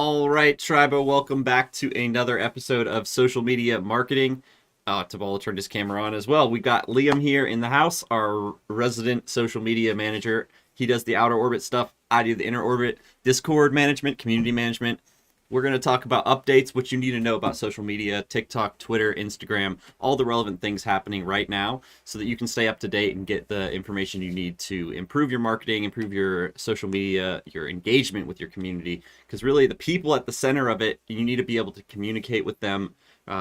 All right, Tribo, welcome back to another episode of Social Media Marketing. Tabala turned his camera on as well. We got Liam here in the house, our resident social media manager. He does the outer orbit stuff. I do the inner orbit, Discord management, community management. We're going to talk about updates, what you need to know about social media, TikTok, Twitter, Instagram, all the relevant things happening right now so that you can stay up to date and get the information you need to improve your marketing, improve your social media, your engagement with your community. Because really, the people at the center of it, you need to be able to communicate with them,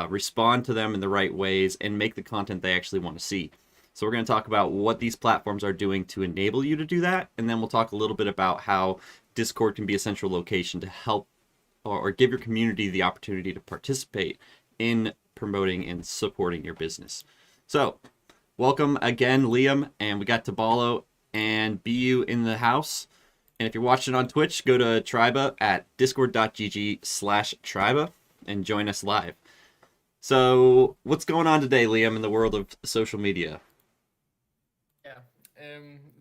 respond to them in the right ways, and make the content they actually want to see. So we're going to talk about what these platforms are doing to enable you to do that, and then we'll talk a little bit about how Discord can be a central location to help or give your community the opportunity to participate in promoting and supporting your business. So, welcome again, Liam, and we got Tabalo and BU in the house. And if you're watching on Twitch, go to Triba at discord.gg/Triba and join us live. So, what's going on today, Liam, in the world of social media? Yeah,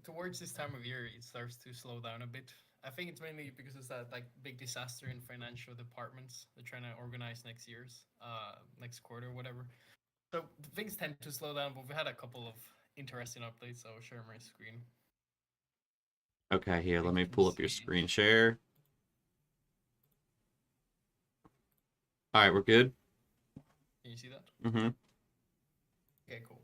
towards this time of year, it starts to slow down a bit. I think it's mainly because it's that like big disaster in financial departments. They're trying to organize next quarter, whatever. So things tend to slow down, but we had a couple of interesting updates. I'll share my screen. Okay, here, You let me can pull up your see. screen share. All right, we're good. Can you see that? Mm-hmm. Okay, cool.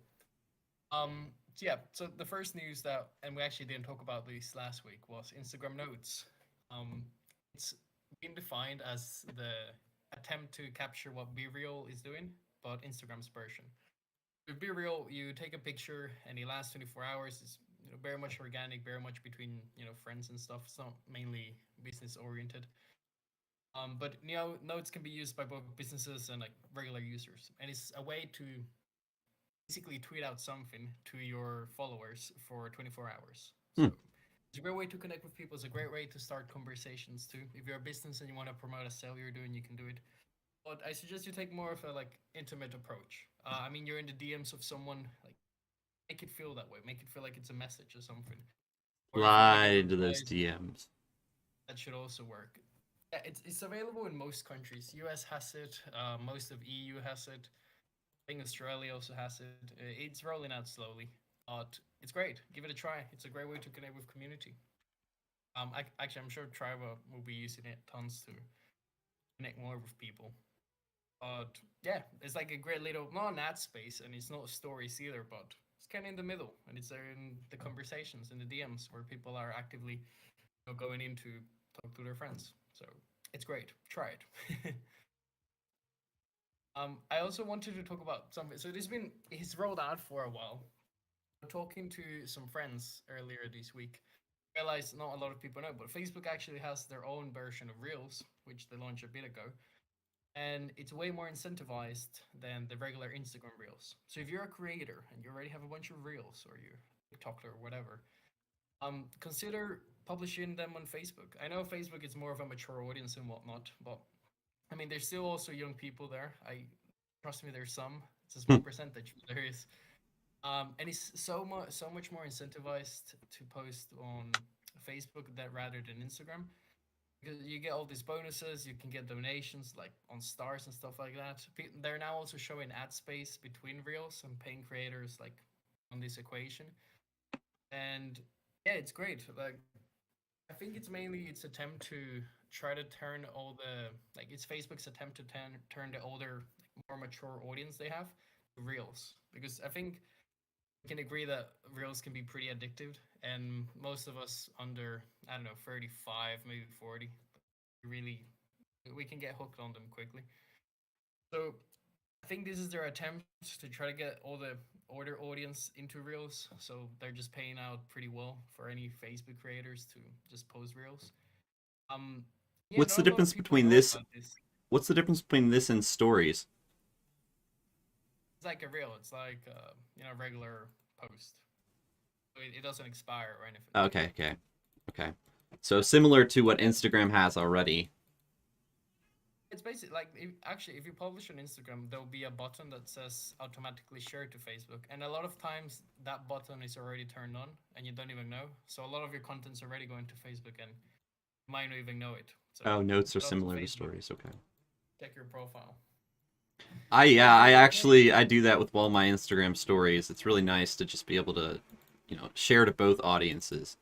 So the first news that, and we actually didn't talk about this last week, was Instagram Notes. Um, it's been defined as the attempt to capture what Be Real is doing, but Instagram's version. With Be Real, you take a picture and it lasts 24 hours. It's very much organic, very much between friends and stuff. It's not mainly business oriented. But Notes can be used by both businesses and like regular users, and it's a way to basically tweet out something to your followers for 24 hours. So Hmm. it's a great way to connect with people. It's a great way to start conversations too. If you're a business and you want to promote a sale you're doing, you can do it. But I suggest you take more of a like intimate approach. I mean, you're in the DMs of someone, like make it feel that way. Make it feel like it's a message or something. Or if you want to get Slide into those replies, DMs. that should also work. Yeah, it's available in most countries. US has it. Most of EU has it. I think Australia also has it. It's rolling out slowly, but it's great. Give it a try. It's a great way to connect with community. Actually, I'm sure Triva will be using it tons to connect more with people. But yeah, it's like a great little not an ad space, and it's not stories either, but it's kind of in the middle, and it's there in the conversations in the DMs where people are actively going in to talk to their friends. So it's great. Try it. I also wanted to talk about something. So it's rolled out for a while. Talking to some friends earlier this week, realized not a lot of people know, but Facebook actually has their own version of Reels, which they launched a bit ago, and it's way more incentivized than the regular Instagram Reels. So if you're a creator and you already have a bunch of Reels or you're a TikToker or whatever, consider publishing them on Facebook. I know Facebook is more of a mature audience and whatnot, but I mean, there's still also young people there. I trust me, there's some. It's a small percentage, but there is. And it's so much more incentivized to post on Facebook that rather than Instagram, because you get all these bonuses. You can get donations like on stars and stuff like that. They're now also showing ad space between reels and paying creators like on this equation. And yeah, it's great. Like I think it's attempt to try to turn all the like it's Facebook's attempt to turn the older, like, more mature audience they have to reels, because I think we can agree that reels can be pretty addictive, and most of us under, I don't know, 35, maybe 40, really, we can get hooked on them quickly. So I think this is their attempt to try to get all the older audience into reels, so they're just paying out pretty well for any Facebook creators to just post reels. um yeah, What's the not a lot of difference people between know this? about this. What's the difference between this and stories? It's like a reel. It's like regular post. So it doesn't expire or anything. Okay, okay, okay. So similar to what Instagram has already. It's basically like if you publish on Instagram, there'll be a button that says automatically share to Facebook, and a lot of times that button is already turned on, and you don't even know. So a lot of your content's already going to Facebook, and You might not even know it. So Oh, notes are shout out to similar to Facebook. stories. Okay. Check your profile. Yeah, Anyway, I do that with all my Instagram stories. It's really nice to just be able to, share to both audiences.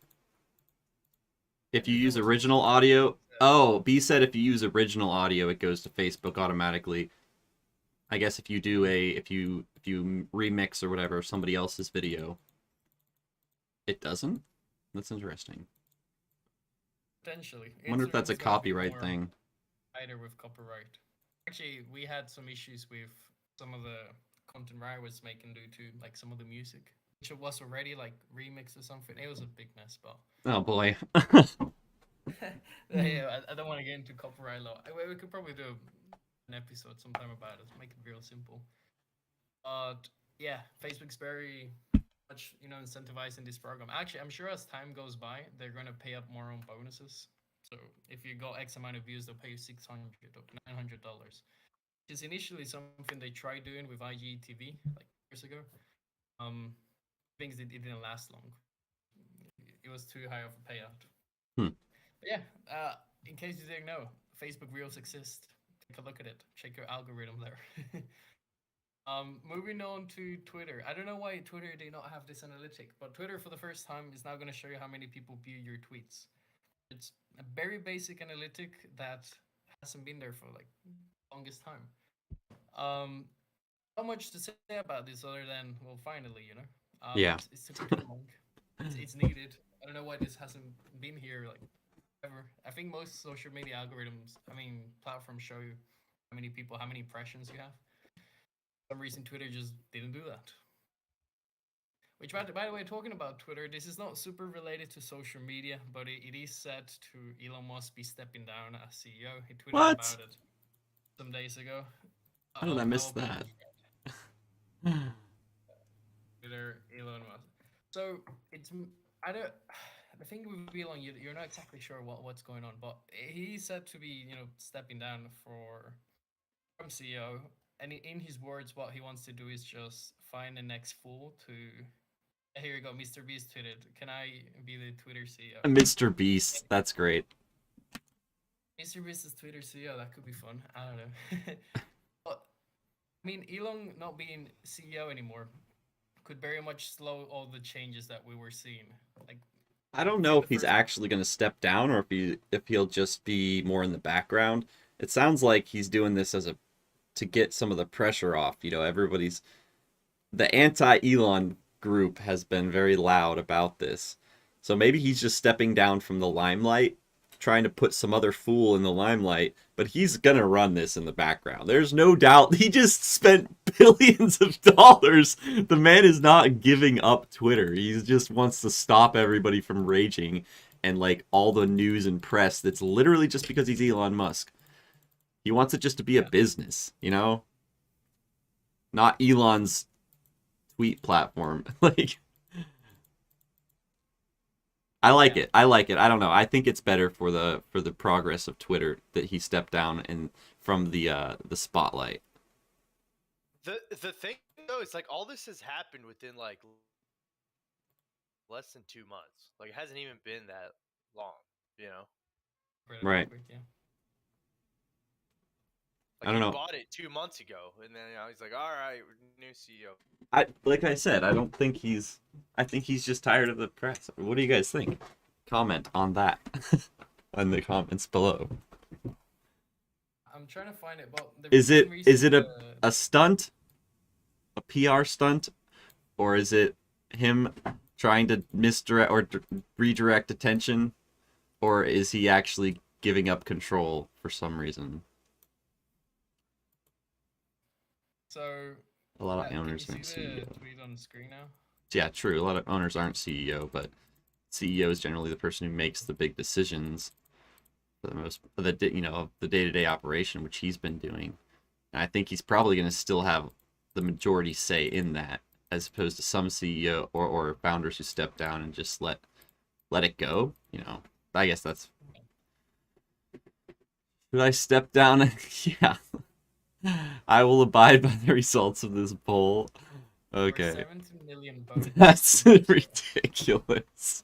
I If you do that use with original social media. audio, oh, B said if you use original audio, it goes to Facebook automatically. I guess if you do if you remix or whatever somebody else's video, it doesn't. That's interesting. Potentially, I wonder if that's Instagram a is gonna be copyright more thing. tighter with copyright. Actually, we had some issues with some of the content I was making due to like some of the music, which was already like remixed or something. It was a big mess, but Oh boy. yeah, I don't want to get into copyright law. We could probably do an episode sometime about it. Make it real simple. But yeah, Facebook's very much incentivizing this program. Actually, I'm sure as time goes by, they're gonna pay up more on bonuses. So if you got X amount of views, they'll pay you $600 or $900. Which is initially something they tried doing with IGTV like years ago. Um, things that it didn't last long. It was too high of a payout. Hmm. But yeah, in case you didn't know, Facebook Reels exist. Take a look at it. Check your algorithm there. Moving on to Twitter. I don't know why Twitter did not have this analytic, but Twitter for the first time is now going to show you how many people view your tweets. It's a very basic analytic that hasn't been there for like longest time. Um, not much to say about this other than well, finally, Yeah. it's super too long. It's needed. I don't know why this hasn't been here like ever. I think most social media algorithms, platforms show you how many people, how many impressions you have. For some reason, Twitter just didn't do that. Which, by the way, talking about Twitter, this is not super related to social media, but it is set to Elon Musk be stepping down as CEO. He tweeted What? about it some days ago. How did I I'll miss open up that? Twitter, Elon Musk. So it's I don't. The thing with Elon, you're not exactly sure what's going on, but he's said to be stepping down from CEO. And in his words, what he wants to do is just find the next fool to. Here you go, Mr. Beast tweeted. Can I be the Twitter CEO? Mr. Beast. That's great. Mr. Beast is Twitter CEO. That could be fun. I don't know. But Elon not being CEO anymore could very much slow all the changes that we were seeing. Like I don't know during the if he's first. actually going to step down or if he'll just be more in the background. It sounds like he's doing this as a to get some of the pressure off. Everybody's the anti-Elon group has been very loud about this. So maybe he's just stepping down from the limelight, trying to put some other fool in the limelight, but he's gonna run this in the background. There's no doubt. He just spent billions of dollars. The man is not giving up Twitter. He just wants to stop everybody from raging and like all the news and press that's literally just because he's Elon Musk. He wants it just to be a Yeah. business. Not Elon's tweet platform. Like I like Yeah. it. I like it. I don't know. I think it's better for the progress of Twitter that he stepped down and from the spotlight. The thing though is like all this has happened within like less than 2 months. Like it hasn't even been that long, you know. Right. Quick, yeah. Like I don't he know. bought it 2 months ago, and then he's like, "All right, new CEO." Like I said, I don't think he's. I think he's just tired of the press. What do you guys think? Comment on that in the comments below. I'm trying to find it, but the Is main it reason is it a stunt, a PR stunt, or is it him trying to misdirect or redirect attention, or is he actually giving up control for some reason? So A lot of can you owners see aren't the CEO. tweet on the screen now? Yeah, true. A lot of owners aren't CEO, but CEO is generally the person who makes the big decisions for the most the day-to-day operation, which he's been doing. And I think he's probably going to still have the majority say in that, as opposed to some CEO or founders who step down and just let it go. I guess that's. Should I step down? Yeah. I will abide by the results of this poll. Okay. 70 million votes. That's ridiculous.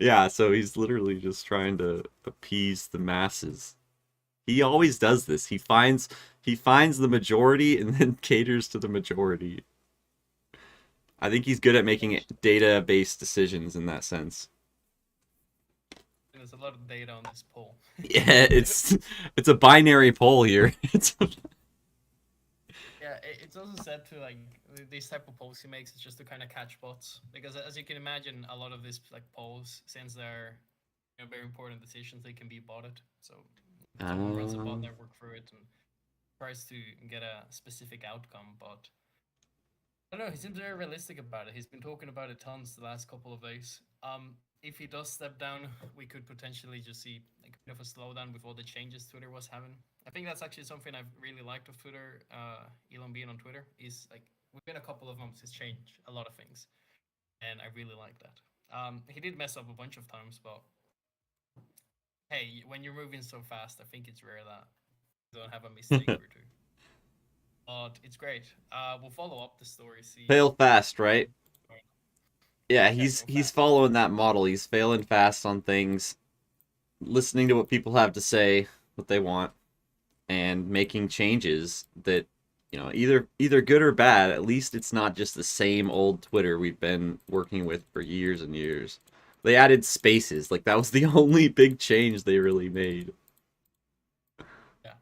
Yeah, so he's literally just trying to appease the masses. He always does this. He finds the majority and then caters to the majority. I think he's good at making data-based decisions in that sense. There's a lot of data on this poll. Yeah, it's a binary poll here. Yeah, it's also said to like these type of polls he makes is just to kind of catch bots because as you can imagine, a lot of these like polls, since they're very important decisions, they can be botted. So someone runs a bot network through it and tries to get a specific outcome, but I don't know. He seems very realistic about it. He's been talking about it tons the last couple of days. If he does step down, we could potentially just see like a bit of a slowdown with all the changes Twitter was having. I think that's actually something I've really liked of Twitter. Elon being on Twitter is like within a couple of months, he's changed a lot of things, and I really like that. He did mess up a bunch of times, but hey, when you're moving so fast, I think it's rare that you don't have a mistake or two. But it's great. We'll follow up the story. See. Fail fast, right? Yeah, Yeah, he's go he's fast. following that model. He's failing fast on things, listening to what people have to say, what they want, and making changes that, either good or bad. At least it's not just the same old Twitter we've been working with for years and years. They added spaces. Like that was the only big change they really made. Yeah.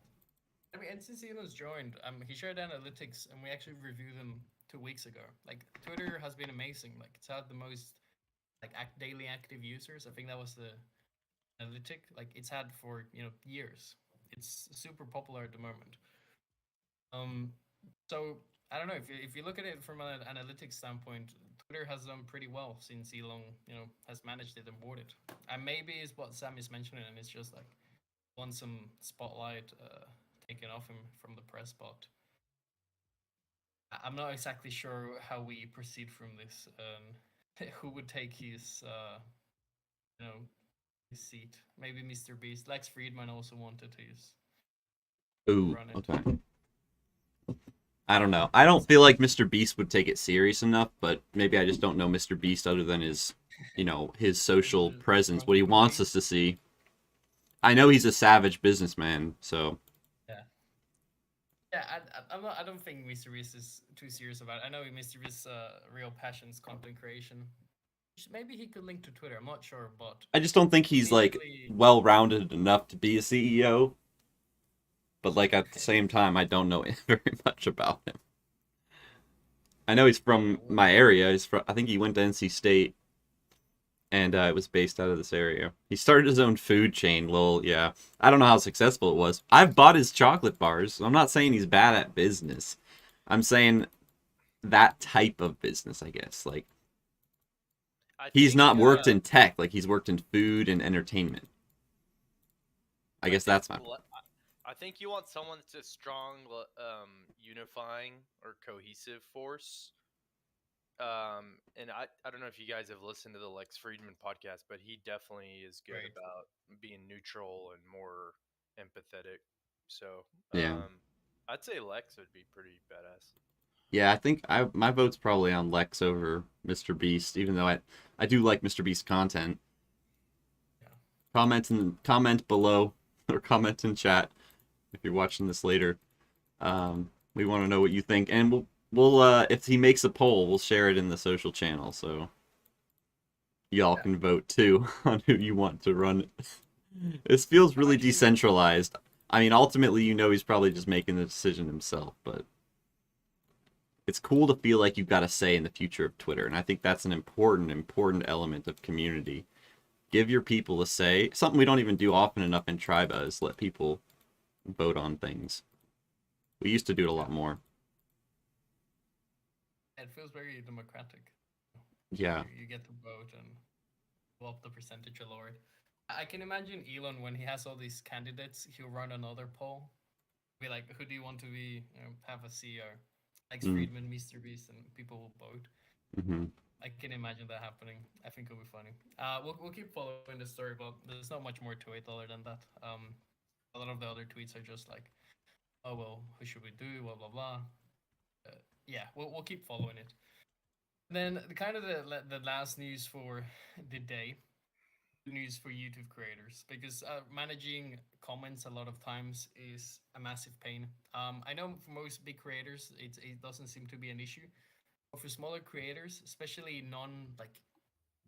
I mean, and since Elon's joined, he shared analytics, and we actually reviewed them 2 weeks ago. Like, Twitter has been amazing. Like, it's had the most like daily active users. I think that was the analytic. Like, it's had for years. It's super popular at the moment. Um, so I don't know if you look at it from an analytics standpoint, Twitter has done pretty well since Elon has managed it and bought it. And maybe is what Sam is mentioning, and it's just like want some spotlight taken off him from the press, but I'm not exactly sure how we proceed from this. Who would take you know, his seat? Maybe Mr. Beast. Lex Friedman also wanted to Ooh, run it. okay. I don't know. I don't feel like Mr. Beast would take it serious enough, but maybe I just don't know Mr. Beast other than his social presence, what he wants us to see. I know he's a savage businessman, so Yeah. Yeah, I'm not. I don't think Mr. Beast is too serious about it. I know Mr. Beast's real passion's content creation. Maybe he could link to Twitter. I'm not sure, but I just don't think he's like immediately, well-rounded enough to be a CEO. But like at the same time, I don't know very much about him. I know he's from my area. I think he went to NC State, and it was based out of this area. He started his own food chain. Well, yeah, I don't know how successful it was. I've bought his chocolate bars. I'm not saying he's bad at business. I'm saying that type of business, I guess. Like I he's think not worked in tech. Like he's worked in food and entertainment. I guess think that's my point. I think you want someone that's a strong, unifying or cohesive force. And I don't know if you guys have listened to the Lex Friedman podcast, but he definitely is good right. about being neutral and more empathetic. So, Yeah. I'd say Lex would be pretty badass. Yeah, I think my vote's probably on Lex over Mr. Beast, even though I do like Mr. Beast content. Yeah. Comment below or comment in chat if you're watching this later. We want to know what you think, and we'll if he makes a poll, we'll share it in the social channel so y'all can vote too on who you want to run it. This feels really decentralized. I mean, ultimately, he's probably just making the decision himself, but it's cool to feel like you've got a say in the future of Twitter, and I think that's an important element of community. Give your people a say. Something we don't even do often enough in Triba is let people vote on things. We used to do it a lot more. It feels very democratic. Yeah. You get to vote and go up the percentage a lot. I can imagine Elon when he has all these candidates, he'll run another poll. Be like, who do you want to be? Have a CEO? Lex Friedman, Mr. Beast, and people will vote. Mm-hmm. I can imagine that happening. I think it'll be funny. We'll keep following the story, but there's not much more to it other than that. A lot of the other tweets are just like, oh well, who should we do? Blah blah blah. Yeah, we'll keep following it. Then the last news for the day news for YouTube creators because managing comments a lot of times is a massive pain. I know for most big creators, it doesn't seem to be an issue. But for smaller creators, especially non like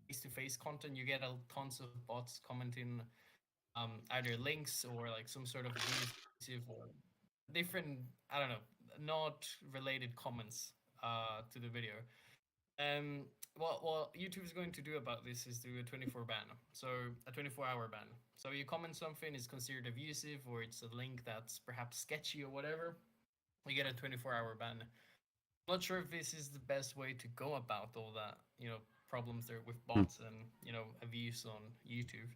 face-to-face content, you get a tons of bots commenting either links or like some sort of abusive or different, I don't know, not related comments to the video. Um, what YouTube is going to do about this is do a 24 ban, so a 24-hour ban. So you comment something is considered abusive or it's a link that's perhaps sketchy or whatever, you get a 24-hour ban. I'm not sure if this is the best way to go about all that, problems there with Hmm. bots and abuse on YouTube.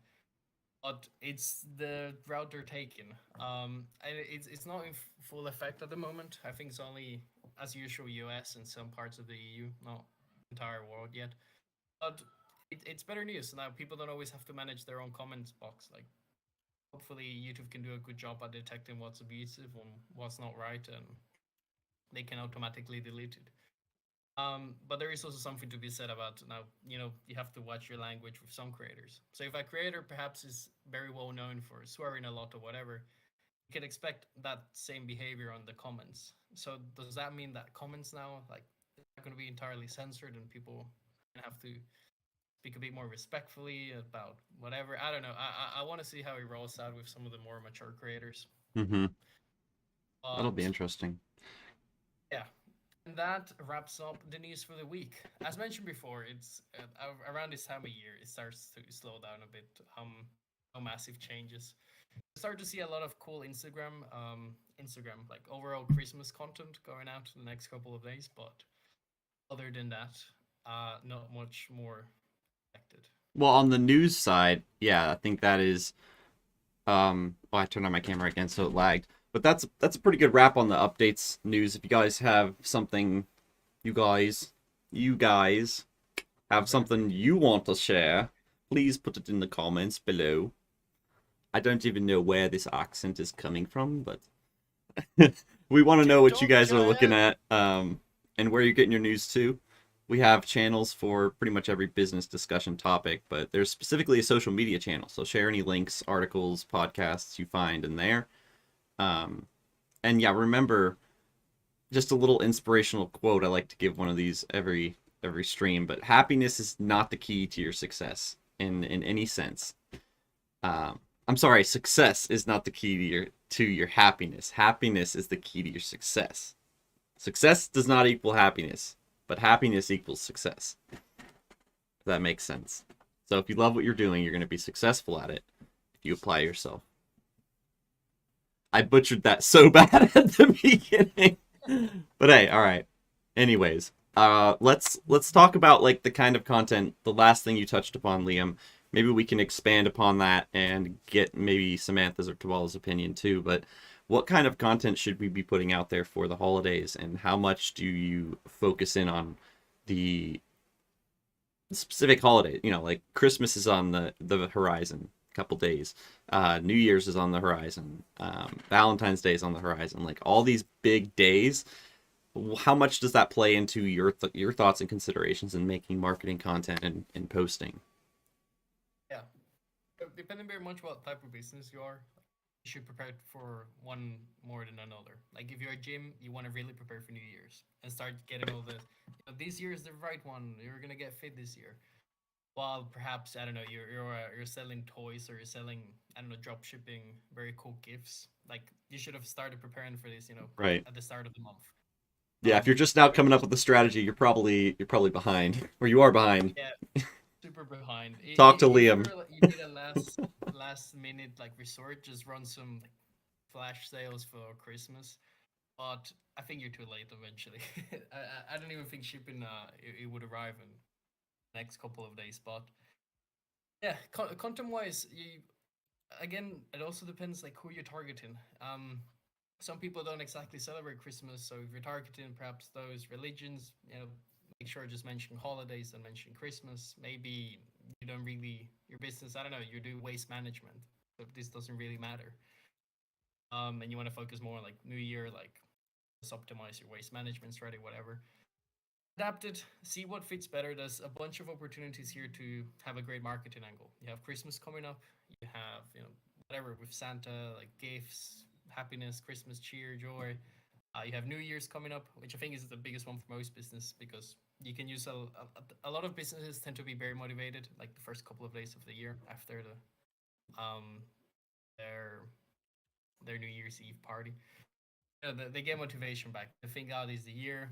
But it's the route they're taking. And it's not in full effect at the moment. I think it's only, as usual, US and some parts of the EU, not entire world yet. But it's better news now. People don't always have to manage their own comments box. Like, hopefully, YouTube can do a good job at detecting what's abusive and what's not right, and they can automatically delete it. But there is also something to be said about now, you have to watch your language with some creators. So if a creator perhaps is very well known for swearing a lot or whatever, you can expect that same behavior on the comments. So does that mean that comments now, like, are going to be entirely censored and people have to speak a bit more respectfully about whatever? I don't know. I want to see how it rolls out with some of the more mature creators. Mm-hmm. That'll be But interesting. yeah, and that wraps up the news for the week. As mentioned before, it's around this time of year it starts to slow down a bit. No massive changes. You start to see a lot of cool Instagram like overall Christmas content going out in the next couple of days. But other than that, not much more expected. Well, on the news side, yeah, I think that is. Oh, I turned on my camera again, so it lagged. But that's a pretty good wrap on the updates news. If you guys have something, you guys have something you want to share, please put it in the comments below. I don't even know where this accent is coming from, but we want to know what you guys are looking at, and where you're getting your news to. We have channels for pretty much every business discussion topic, but there's specifically a social media channel. So share any links, articles, podcasts you find in there. And yeah, remember, just a little inspirational quote. I like to give one of these every stream, but happiness is not the key to your success in any sense. I'm sorry, success is not the key to your happiness. Happiness is the key to your success. Success does not equal happiness, but happiness equals success. If that makes sense. So if you love what you're doing, you're going to be successful at it if you apply yourself. I butchered that so bad at the beginning. But hey, all right. Anyways, let's talk about like the kind of content, the last thing you touched upon, Liam. Maybe we can expand upon that and get maybe Samantha's or Tavalla's opinion too. But what kind of content should we be putting out there for the holidays, and how much do you focus in on the specific holiday? Like Christmas is on the horizon, a couple days. New Year's is on the horizon. Valentine's Day is on the horizon. Like all these big days. How much does that play into your thoughts and considerations in making marketing content and posting? Yeah, depending very much what type of business you are, you should prepare for one more than another. Like if you're a gym, you want to really prepare for New Year's and start getting all the. This year is the right one. You're gonna get fit this year. While perhaps I don't know, you're selling toys or you're selling, I don't know, drop shipping very cool gifts. Like you should have started preparing for this, Right. at the start of the month. Yeah, if you're just now coming up with a strategy, you're probably behind, or you are behind. Yeah, super behind. Talk to If Liam. you need a last minute like resort, just run some like, flash sales for Christmas. But I think you're too late eventually. I don't even think shipping it would arrive in the next couple of days. But yeah, content wise, again, it also depends like who you're targeting. Some people don't exactly celebrate Christmas, so if you're targeting perhaps those religions, make sure just mention holidays and mention Christmas. Maybe you don't really your business. I don't know. You do waste management, so this doesn't really matter. And you want to focus more on like New Year, like just optimize your waste management strategy, whatever. adapt it, see what fits better. There's a bunch of opportunities here to have a great marketing angle. You have Christmas coming up. You have, whatever with Santa, like gifts, happiness, Christmas cheer, joy. You have New Year's coming up, which I think is the biggest one for most business because you can use a lot of businesses tend to be very motivated like the first couple of days of the year after the their New Year's Eve party. They get motivation back. They think, oh, this is the year.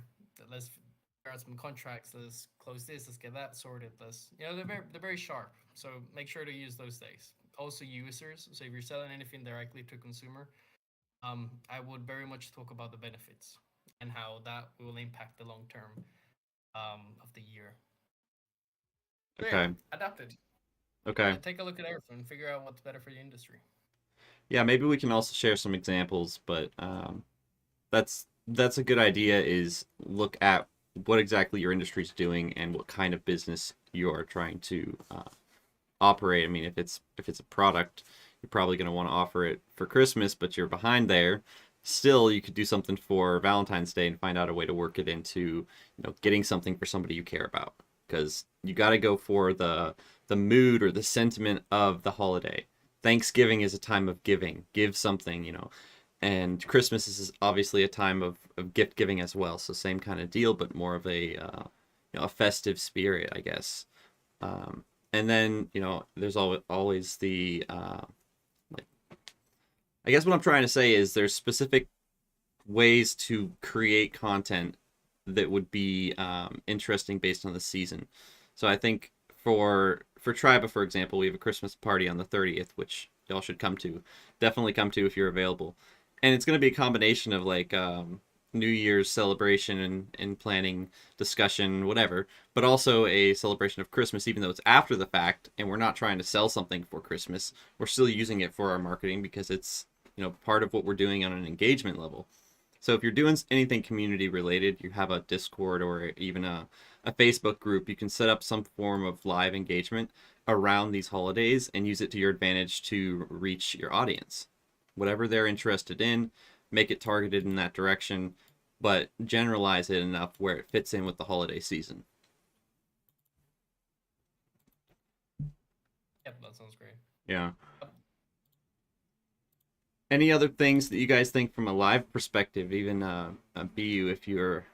Let's figure out some contracts. Let's close this. Let's get that sorted. They're very sharp. So make sure to use those days. Also users. So if you're selling anything directly to consumer, I would very much talk about the benefits and how that will impact the long term of the year. So yeah, Okay. adapt it. Okay. Take a look at everything and figure out what's better for the industry. Yeah, maybe we can also share some examples, but that's a good idea is look at what exactly your industry is doing and what kind of business you are trying to operate. I mean, if it's a product, you're probably going to want to offer it for Christmas, but you're behind there. Still, you could do something for Valentine's Day and find out a way to work it into, getting something for somebody you care about. Because you got to go for the mood or the sentiment of the holiday. Thanksgiving is a time of giving. Give something, and Christmas is obviously a time of gift giving as well. So same kind of deal, but more of a festive spirit, I guess. And then, there's always the, like, I guess what I'm trying to say is there's specific ways to create content that would be interesting based on the season. So I think for Triba, for example, we have a Christmas party on the 30th, which y'all should come to. Definitely come to if you're available. And it's going to be a combination of like New Year's celebration and planning, discussion, whatever, but also a celebration of Christmas, even though it's after the fact and we're not trying to sell something for Christmas. We're still using it for our marketing because it's, part of what we're doing on an engagement level. So if you're doing anything community related, you have a Discord or even a Facebook group, you can set up some form of live engagement around these holidays and use it to your advantage to reach your audience. Whatever they're interested in, make it targeted in that direction, but generalize it enough where it fits in with the holiday season. Yep, that sounds great. Yeah. Any other things that you guys think from a live perspective, even BU, if you're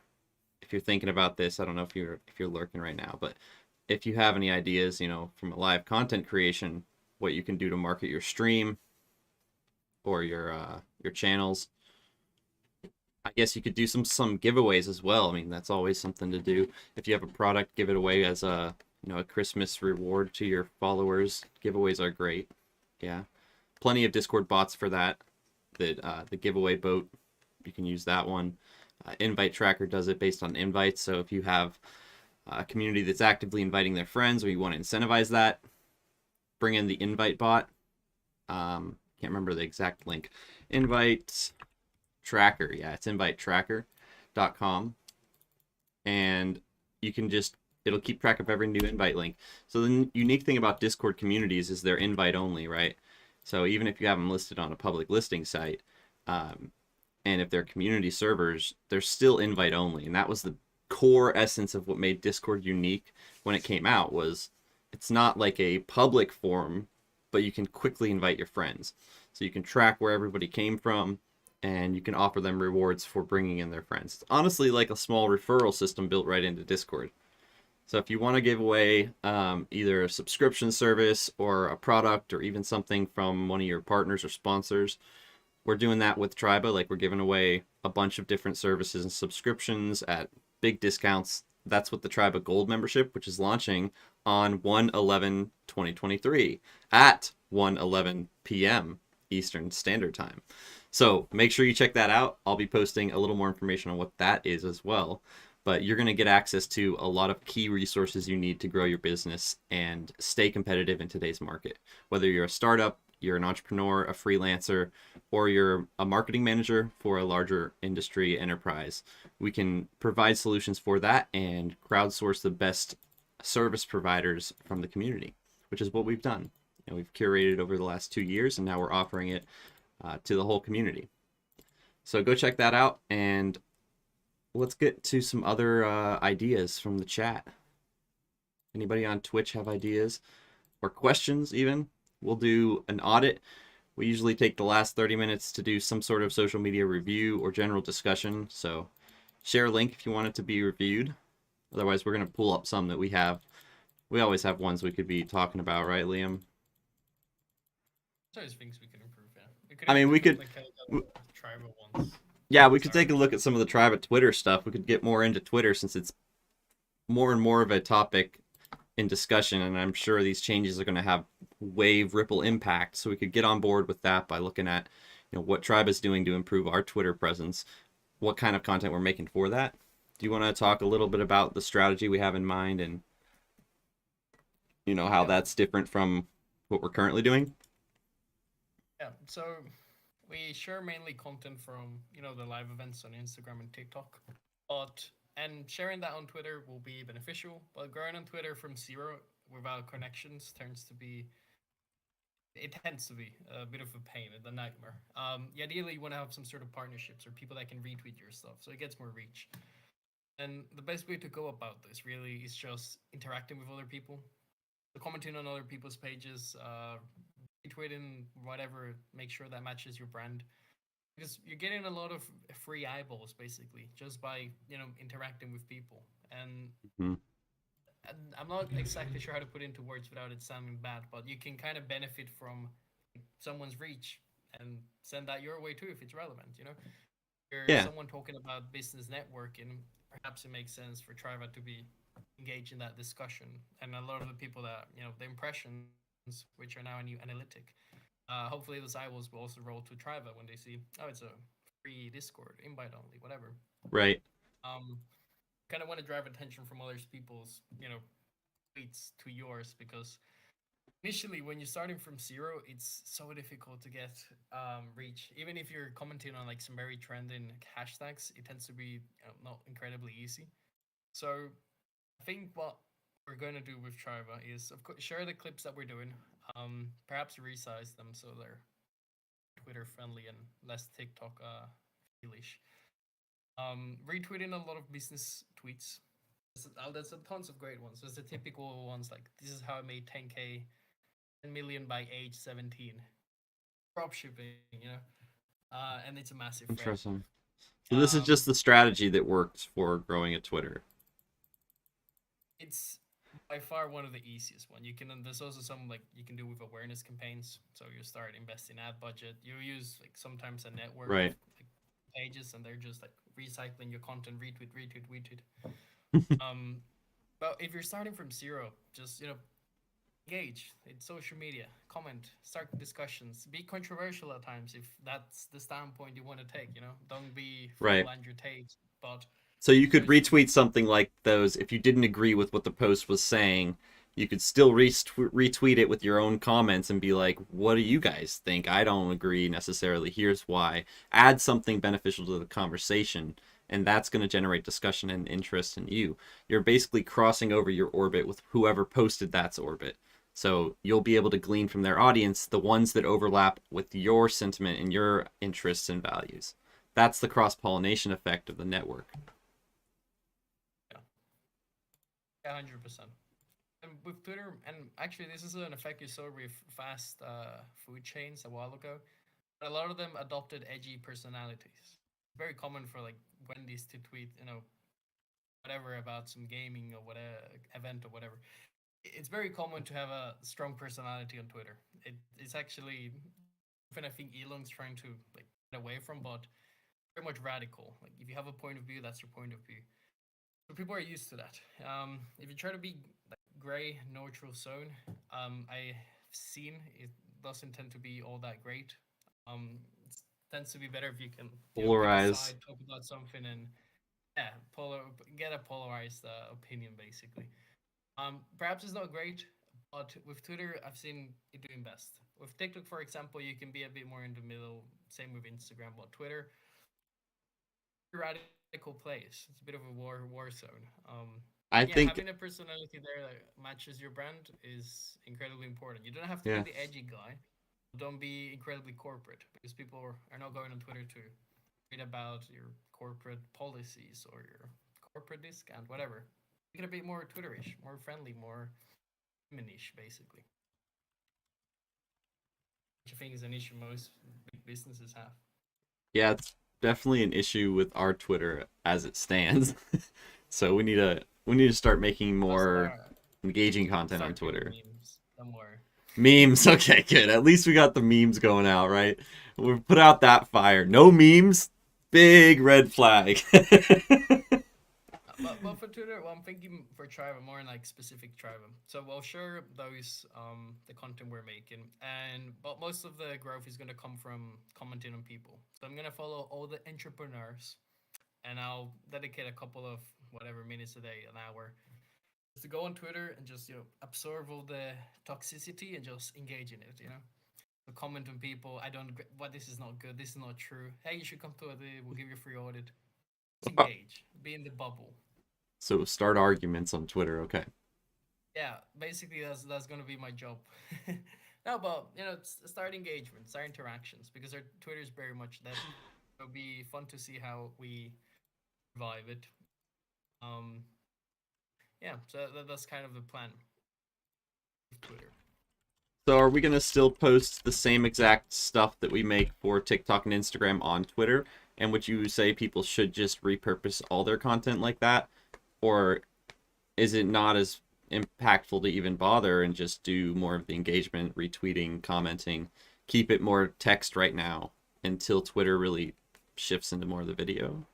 thinking about this, I don't know if you're lurking right now, but if you have any ideas, from a live content creation, what you can do to market your stream or your channels. I guess you could do some giveaways as well. I mean, that's always something to do. If you have a product, give it away as a Christmas reward to your followers. Giveaways are great. Yeah. Plenty of Discord bots for that. The giveaway boat, you can use that one. Invite Tracker does it based on invites. So if you have a community that's actively inviting their friends or you want to incentivize that, bring in the invite bot. Can't remember the exact link. Invite Tracker. Yeah, it's invitetracker.com. And you can it'll keep track of every new invite link. So the unique thing about Discord communities is they're invite only, right? So even if you have them listed on a public listing site, and if they're community servers, they're still invite only. And that was the core essence of what made Discord unique when it came out, was it's not like a public forum, but you can quickly invite your friends. So you can track where everybody came from, and you can offer them rewards for bringing in their friends. It's honestly like a small referral system built right into Discord. So if you want to give away either a subscription service or a product or even something from one of your partners or sponsors, we're doing that with Triba. Like, we're giving away a bunch of different services and subscriptions at big discounts. That's with the Triba Gold membership, which is launching on 1/11/2023 at 1:11 p.m. Eastern Standard Time. So make sure you check that out. I'll be posting a little more information on what that is as well. But you're going to get access to a lot of key resources you need to grow your business and stay competitive in today's market. Whether you're a startup, you're an entrepreneur, a freelancer, or you're a marketing manager for a larger industry enterprise, we can provide solutions for that and crowdsource the best service providers from the community, which is what we've done. And we've curated over the last 2 years, and now we're offering it to the whole community. So go check that out. And let's get to some other ideas from the chat. Anybody on Twitch have ideas or questions even? We'll do an audit. We usually take the last 30 minutes to do some sort of social media review or general discussion. So share a link if you want it to be reviewed. Otherwise, we're going to pull up some that we have. We always have ones we could be talking about, right, Liam? There's things we can improve. Yeah, I mean, we could. like tribal ones. Yeah, we could take a look at some of the tribe at Twitter stuff. We could get more into Twitter since it's more and more of a topic in discussion, and I'm sure these changes are going to have wave ripple impact. So we could get on board with that by looking at, what Tribe is doing to improve our Twitter presence, what kind of content we're making for that. Do you want to talk a little bit about the strategy we have in mind and how that's different from what we're currently doing? Yeah, so we share mainly content from the live events on Instagram and TikTok, and sharing that on Twitter will be beneficial. But growing on Twitter from zero without connections tends to be a bit of a pain and a nightmare. Ideally, you want to have some sort of partnerships or people that can retweet your stuff, so it gets more reach. And the best way to go about this really is just interacting with other people, commenting on other people's pages, retweeting whatever, make sure that matches your brand. Because you're getting a lot of free eyeballs basically just by interacting with people. And Mm-hmm. I'm not exactly sure how to put into words without it sounding bad, but you can kind of benefit from someone's reach and send that your way too if it's relevant. If you're Yeah. someone talking about business networking, perhaps it makes sense for Triva to be engaged in that discussion. And a lot of the people that the impressions, which are now a new analytic, hopefully those eyeballs will also roll to Triva when they see, oh, it's a free Discord, invite only, whatever. Right. Kind of want to drive attention from other people's, tweets to yours, because initially when you're starting from zero, it's so difficult to get reach. Even if you're commenting on like some very trending hashtags, it tends to be not incredibly easy. So I think what we're going to do with Triva is, of course, share the clips that we're doing. Perhaps resize them so they're Twitter friendly and less TikTok feelish. Retweeting a lot of business tweets. There's tons of great ones. There's the typical ones like, this is how I made 10K, 10 million by age 17. Drop shipping, and it's a massive threat. Interesting. So this is just the strategy that works for growing a Twitter. It's by far one of the easiest one. There's also some like you can do with awareness campaigns. So you start investing ad budget. You use like sometimes a network Right. of like, pages, and they're just like recycling your content, retweet. But if you're starting from zero, just engage in social media, comment, start discussions, be controversial at times if that's the standpoint you want to take. Don't be full Right. Andrew Tate, but So you could retweet something like those if you didn't agree with what the post was saying. You could still retweet it with your own comments and be like, what do you guys think? I don't agree necessarily. Here's why. Add something beneficial to the conversation, and that's going to generate discussion and interest in you. You're basically crossing over your orbit with whoever posted that's orbit. So you'll be able to glean from their audience the ones that overlap with your sentiment and your interests and values. That's the cross-pollination effect of the network. 100%. And with Twitter, and actually this is an effect you saw with fast food chains a while ago. But a lot of them adopted edgy personalities. Very common for like Wendy's to tweet, whatever about some gaming or whatever event or whatever. It's very common to have a strong personality on Twitter. It's actually something I think Elon's trying to like get away from, but very much radical. Like if you have a point of view, that's your point of view. So people are used to that. If you try to be like gray, neutral zone, I've seen it doesn't tend to be all that great. It tends to be better if you can polarize, talk about something, and get a polarized opinion basically. Perhaps it's not great, but with Twitter, I've seen it doing best. With TikTok, for example, you can be a bit more in the middle. Same with Instagram, but Twitter, radical place. It's a bit of a war zone. I think having a personality there that matches your brand is incredibly important. You don't have to be the edgy guy. Don't be incredibly corporate, because people are not going on Twitter to read about your corporate policies or your corporate discount, whatever. Make it a bit more Twitterish, more friendly, more humanish, basically. Which I think is an issue most big businesses have. Yeah, it's definitely an issue with our Twitter as it stands. So we need to start making So more start, engaging content on start doing Twitter. memes. Some more. Memes, okay, good. At least we got the memes going out, right? We've put out that fire. No memes, big red flag. But for Twitter, well, I'm thinking for Tribe, more in like specific Tribe. So we'll share those the content we're making, but most of the growth is gonna come from commenting on people. So I'm gonna follow all the entrepreneurs, and I'll dedicate a couple of whatever minutes a day, an hour, just to go on Twitter and just absorb all the toxicity and just engage in it. So comment on people. I don't. What this is not good. This is not true. Hey, you should come to it. We'll give you a free audit. Just engage. Be in the bubble. So start arguments on Twitter, okay. Yeah, basically that's gonna be my job. No, but start engagement, start interactions, because our Twitter is very much that. It'll be fun to see how we revive it. Um, yeah, so that's kind of the plan with Twitter. So are we gonna still post the same exact stuff that we make for TikTok and Instagram on Twitter? And would you say people should just repurpose all their content like that? Or is it not as impactful to even bother and just do more of the engagement, retweeting, commenting, keep it more text right now until Twitter really shifts into more of the video?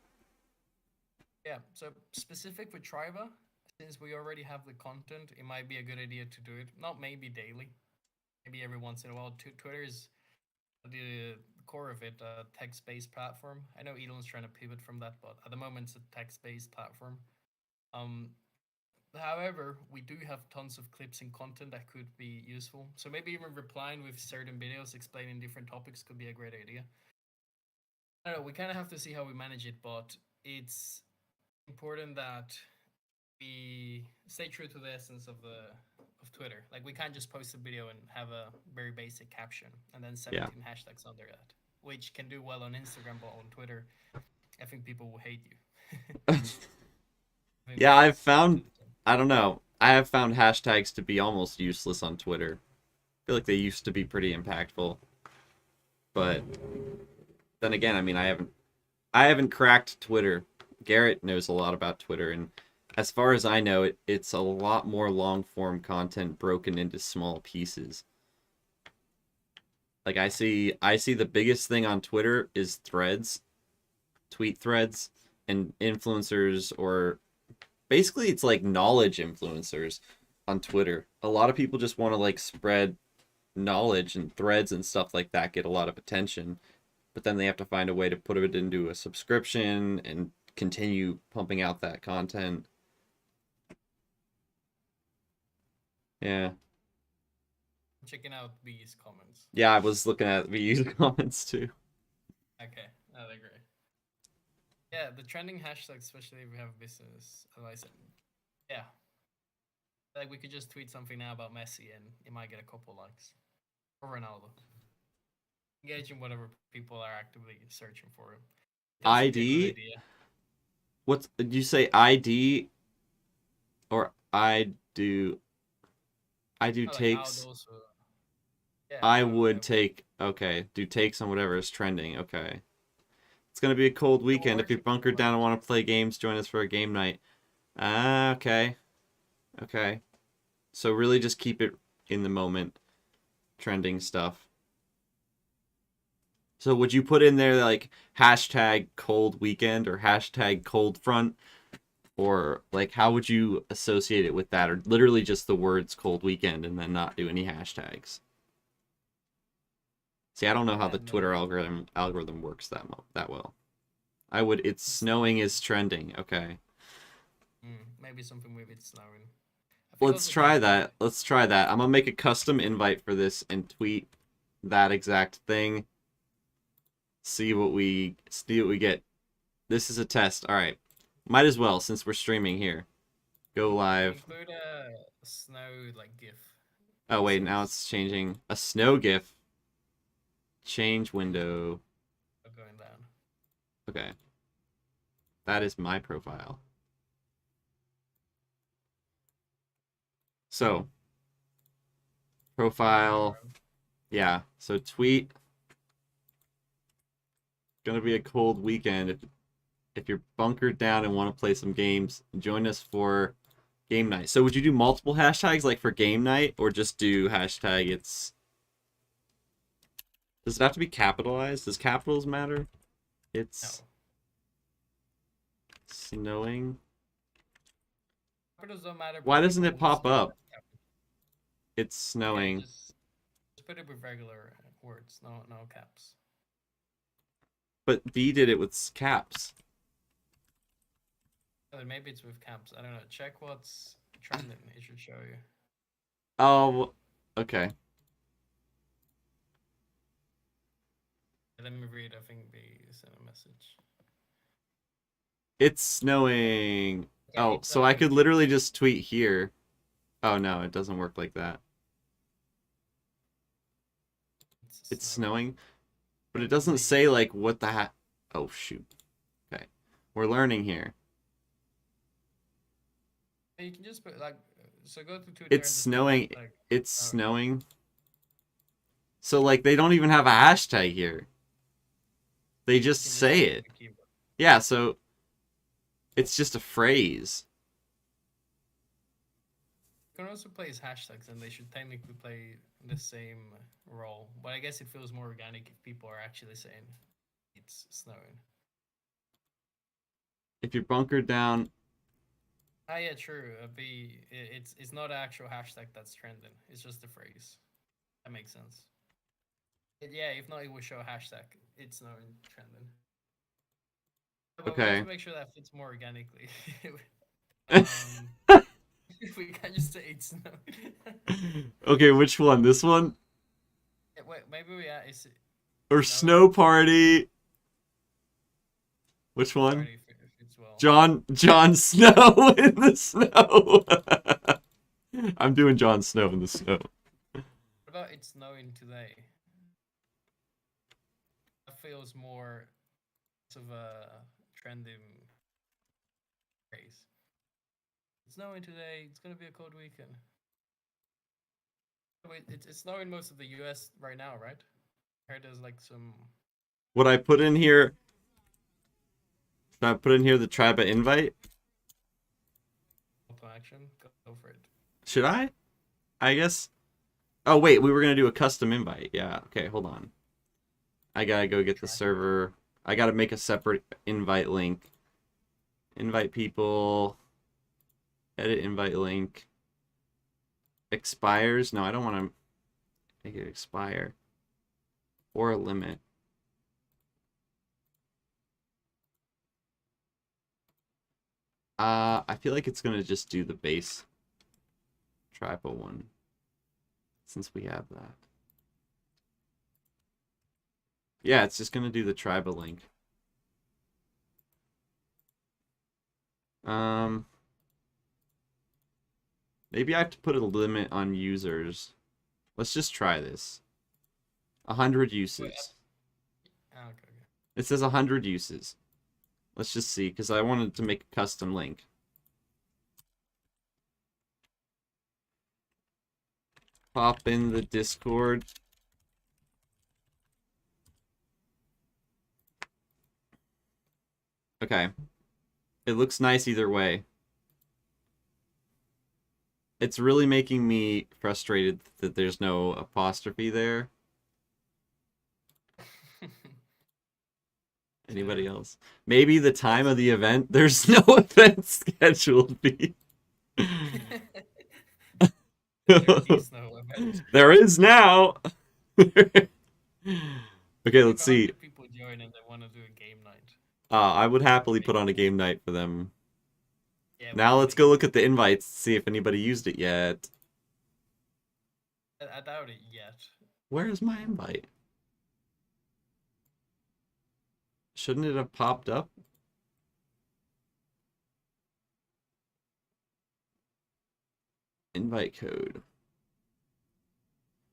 Yeah, so specific for Triba, since we already have the content, it might be a good idea to do it. Not maybe daily, maybe every once in a while. Twitter is the core of it, a text-based platform. I know Elon's trying to pivot from that, but at the moment it's a text-based platform. Um, However, we do have tons of clips and content that could be useful. So maybe even replying with certain videos explaining different topics could be a great idea. I don't know, we kind of have to see how we manage it, but it's important that we stay true to the essence of Twitter. Like we can't just post a video and have a very basic caption and then 17 hashtags under that, which can do well on Instagram, but on Twitter, I think people will hate you. Yeah, I don't know. I have found hashtags to be almost useless on Twitter. I feel like they used to be pretty impactful. But then again, I mean, I haven't cracked Twitter. Garrett knows a lot about Twitter, and as far as I know, it's a lot more long form content broken into small pieces. Like I see the biggest thing on Twitter is threads, tweet threads, and influencers, or basically it's like knowledge influencers on Twitter. A lot of people just want to like spread knowledge, and threads and stuff like that get a lot of attention, but then they have to find a way to put it into a subscription and continue pumping out that content. Yeah. Checking out these comments. Yeah, I was looking at the user comments too. Okay, no, they're great. Yeah, the trending hashtags, especially if we have business advice. Yeah. Like we could just tweet something now about Messi and it might get a couple likes. Or Ronaldo. Engage in whatever people are actively searching for. That's a good ID? idea. What's did you say ID or I do Like takes. also, yeah, I would take, okay, do takes on whatever is trending. Okay. It's gonna be a cold weekend. or If you're checking bunkered down and want to play games, join us for a game night. Ah, okay. Okay. So really just keep it in the moment, trending stuff. So would you put in there like hashtag cold weekend or hashtag cold front? Or like how would you associate it with that? Or literally just the words cold weekend and then not do any hashtags? See, I don't know how the Twitter algorithm works that well. It's snowing is trending. Okay. maybe something with it snowing. Let's try that. Let's try that. I'm gonna make a custom invite for this and tweet that exact thing. See what we get. This is a test. All right. Might as well, since we're streaming here. Go live. Include a snow like GIF. Oh wait, now it's changing. A snow GIF. Change window. Going down. Okay. That is my profile. So, profile. Yeah. So tweet. Gonna be a cold weekend. If you're bunkered down and want to play some games, join us for game night. So would you do multiple hashtags like for game night, or just do hashtag it's... Does it have to be capitalized? Does capitals matter? It's snowing. Capitals don't matter. Why but doesn't people it will pop still up? write capitals. It's snowing. Yeah, just put it with regular words, no caps. But B did it with caps. Then maybe it's with caps. I don't know. Check what's trending. It should show you. Oh, okay. Let me read. I think they sent a message. It's snowing. Okay, Oh, it's so I could snowing. literally just tweet here. Oh no, it doesn't work like that. It's snowing. But it doesn't say like what the Oh shoot. Okay. We're learning here. You can just put like, so go to Twitter. It's snowing. Like, It's snowing. So like they don't even have a hashtag here. They just say it. Yeah, so it's just a phrase. You can also place hashtags, and they should technically play the same role. But I guess it feels more organic if people are actually saying it's snowing. If you're bunkered down. Ah, yeah, true. It's not an actual hashtag that's trending. It's just a phrase. That makes sense. Yeah, if not, it will show a hashtag. It's snowing trending. But we have Okay. to make sure that fits more organically. We can't just say it's snowing. Okay, which one? This one? Yeah, wait, maybe we is it Or snow party? Which one? party fits well. Jon Snow in the snow. I'm doing Jon Snow in the snow. What about it's snowing today? That feels more of a trending phrase. It's snowing today. It's gonna be a cold weekend. Wait, it's snowing most of the U.S. right now, right? I heard there's like some. Would I put in here? Should I put in here the tribe invite? Call to action. Go for it. Should I? I guess. Oh wait, we were gonna do a custom invite. Yeah. Okay, hold on. I gotta go get the server. I gotta make a separate invite link. Invite people. Edit invite link. Expires. No, I don't want to make it expire. Or a limit. I feel like it's gonna just do the base tribal one. Since we have that. Yeah, it's just gonna do the tribal link. Maybe I have to put a limit on users. Let's just try this. 100 uses. Okay. It says 100 uses. Let's just see, because I wanted to make a custom link. Pop in the Discord. Okay. It looks nice either way. It's really making me frustrated that there's no apostrophe there. Anybody else? Maybe the time of the event. There's no event scheduled. There is now. Okay, let's see. People join and they want to do a game night. I would happily put on a game night for them. Yeah, now let's go look at the invites, see if anybody used it yet. I doubt it yet. Where is my invite? Shouldn't it have popped up? Invite code.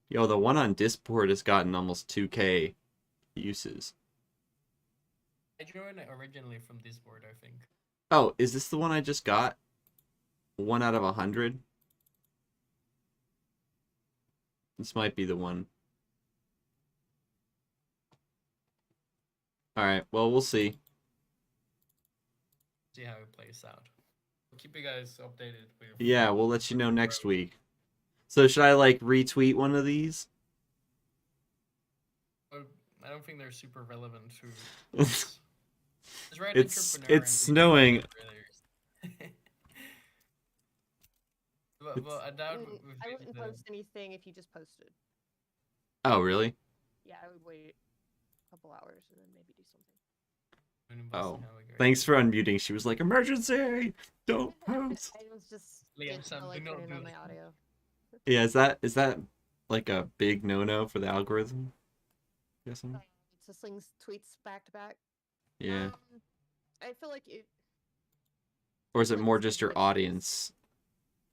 Yo, the one on Discord has gotten almost 2K uses. I joined it originally from Discord, I think. Oh, is this the one I just got? 1 out of 100? This might be the one. Alright, well, we'll see. See how it plays out. We'll keep you guys updated with. Yeah, we'll let you know next week. So should I, like, retweet one of these? I don't think they're super relevant to this. Just write It's entrepreneur and snowing. but I doubt. I wouldn't post anything if you just posted. Oh, really? Yeah, I would wait a couple hours and then maybe do something. Oh, thanks for unmuting. She was like, emergency! Don't post! I was just Liam, didn't Sam, feel like do not turning do on it. my audio. Yeah, is that like a big no-no for the algorithm? Guessing? To sling tweets back to back. Yeah. I feel like it. Or is it like more some just your glitches. audience?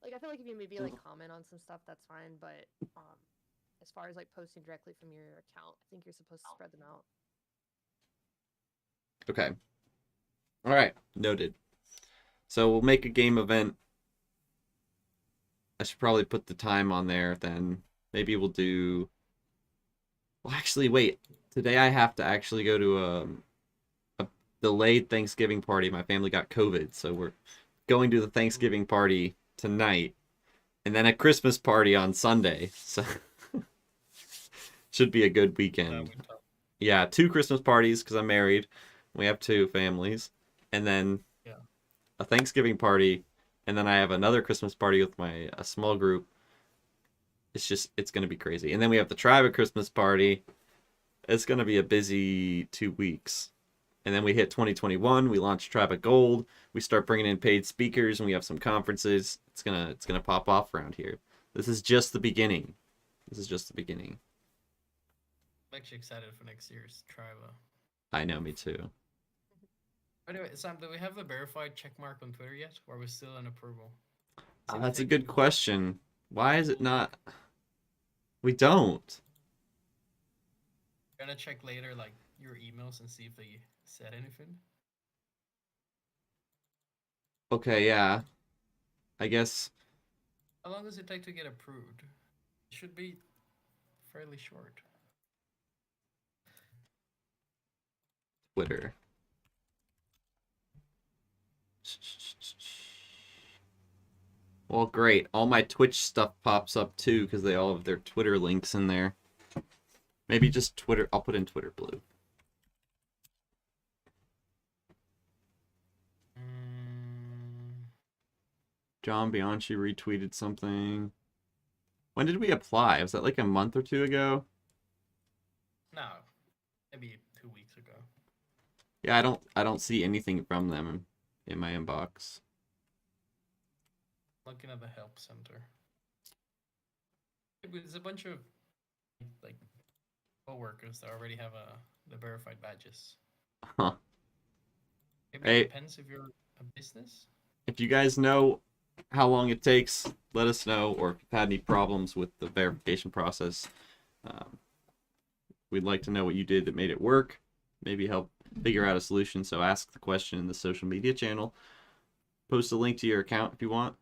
Like I feel like if you maybe like comment on some stuff, that's fine. But as far as like posting directly from your account, I think you're supposed to spread them out. Okay. Alright, noted. So we'll make a game event. I should probably put the time on there then. Maybe we'll do... Well, actually, wait. Today I have to actually go to a delayed Thanksgiving party. My family got COVID, so we're going to the Thanksgiving party tonight. And then a Christmas party on Sunday. So should be a good weekend. Yeah, 2 Christmas parties because I'm married. We have 2 families. And then a Thanksgiving party. And then I have another Christmas party with a small group. It's going to be crazy. And then we have the Tribe Christmas party. It's going to be a busy 2 weeks. And then we hit 2021. We launch Tribe Gold. We start bringing in paid speakers, and we have some conferences. It's gonna pop off around here. This is just the beginning. This is just the beginning. I'm actually excited for next year's Tribe. I know, me too. Anyway, Sam, do we have the verified checkmark on Twitter yet, or are we still in approval? That's a good question. Why is it not? We don't. I'm gonna check later, like your emails, and see if they said anything. Okay, yeah. I guess. How long does it take to get approved? It should be fairly short. Twitter. Well, great. All my Twitch stuff pops up too because they all have their Twitter links in there. Maybe just Twitter. I'll put in Twitter Blue. John Bianchi retweeted something. When did we apply? Was that like a month or 2 ago? No, maybe 2 weeks ago. Yeah, I don't see anything from them in my inbox. Looking at the help center. There's a bunch of like co-workers that already have the verified badges. Huh. Maybe Hey. it depends if you're a business. If you guys know how long it takes, let us know, or if you've had any problems with the verification process. We'd like to know what you did that made it work. Maybe help figure out a solution. So ask the question in the social media channel. Post a link to your account if you want.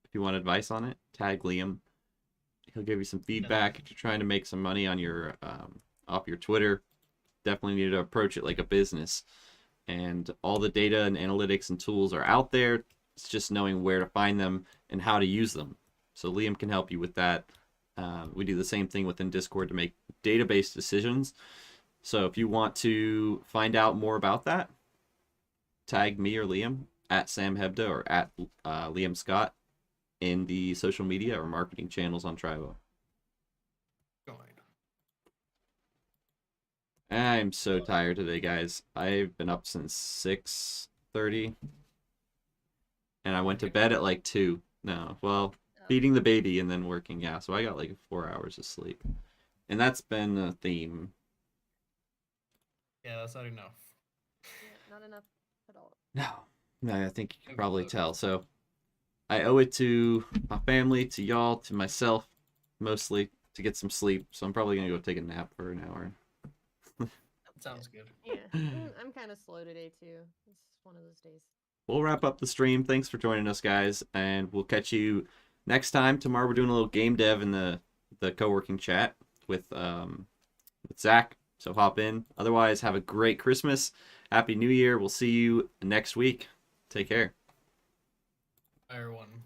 If you want advice on it, tag Liam. He'll give you some feedback. If you're trying to make some money on your off your Twitter, definitely need to approach it like a business. And all the data and analytics and tools are out there. It's just knowing where to find them and how to use them. So Liam can help you with that. We do the same thing within Discord to make database decisions. So if you want to find out more about that, tag me or Liam at Sam Hebda or at Liam Scott in the social media or marketing channels on Tribo. I'm so tired today, guys. I've been up since 6:30. And I went to bed at like 2. No, well, feeding the baby and then working. Yeah, so I got like 4 hours of sleep. And that's been a theme. Yeah, that's not enough. Yeah, not enough at all. No, I think you can probably tell. So I owe it to my family, to y'all, to myself, mostly, to get some sleep. So I'm probably going to go take a nap for an hour. Sounds good. Yeah, I'm kind of slow today too. It's one of those days. We'll wrap up the stream. Thanks for joining us, guys, and we'll catch you next time. Tomorrow we're doing a little game dev in the co-working chat with Zach. So hop in. Otherwise, have a great Christmas. Happy New Year. We'll see you next week. Take care. Everyone.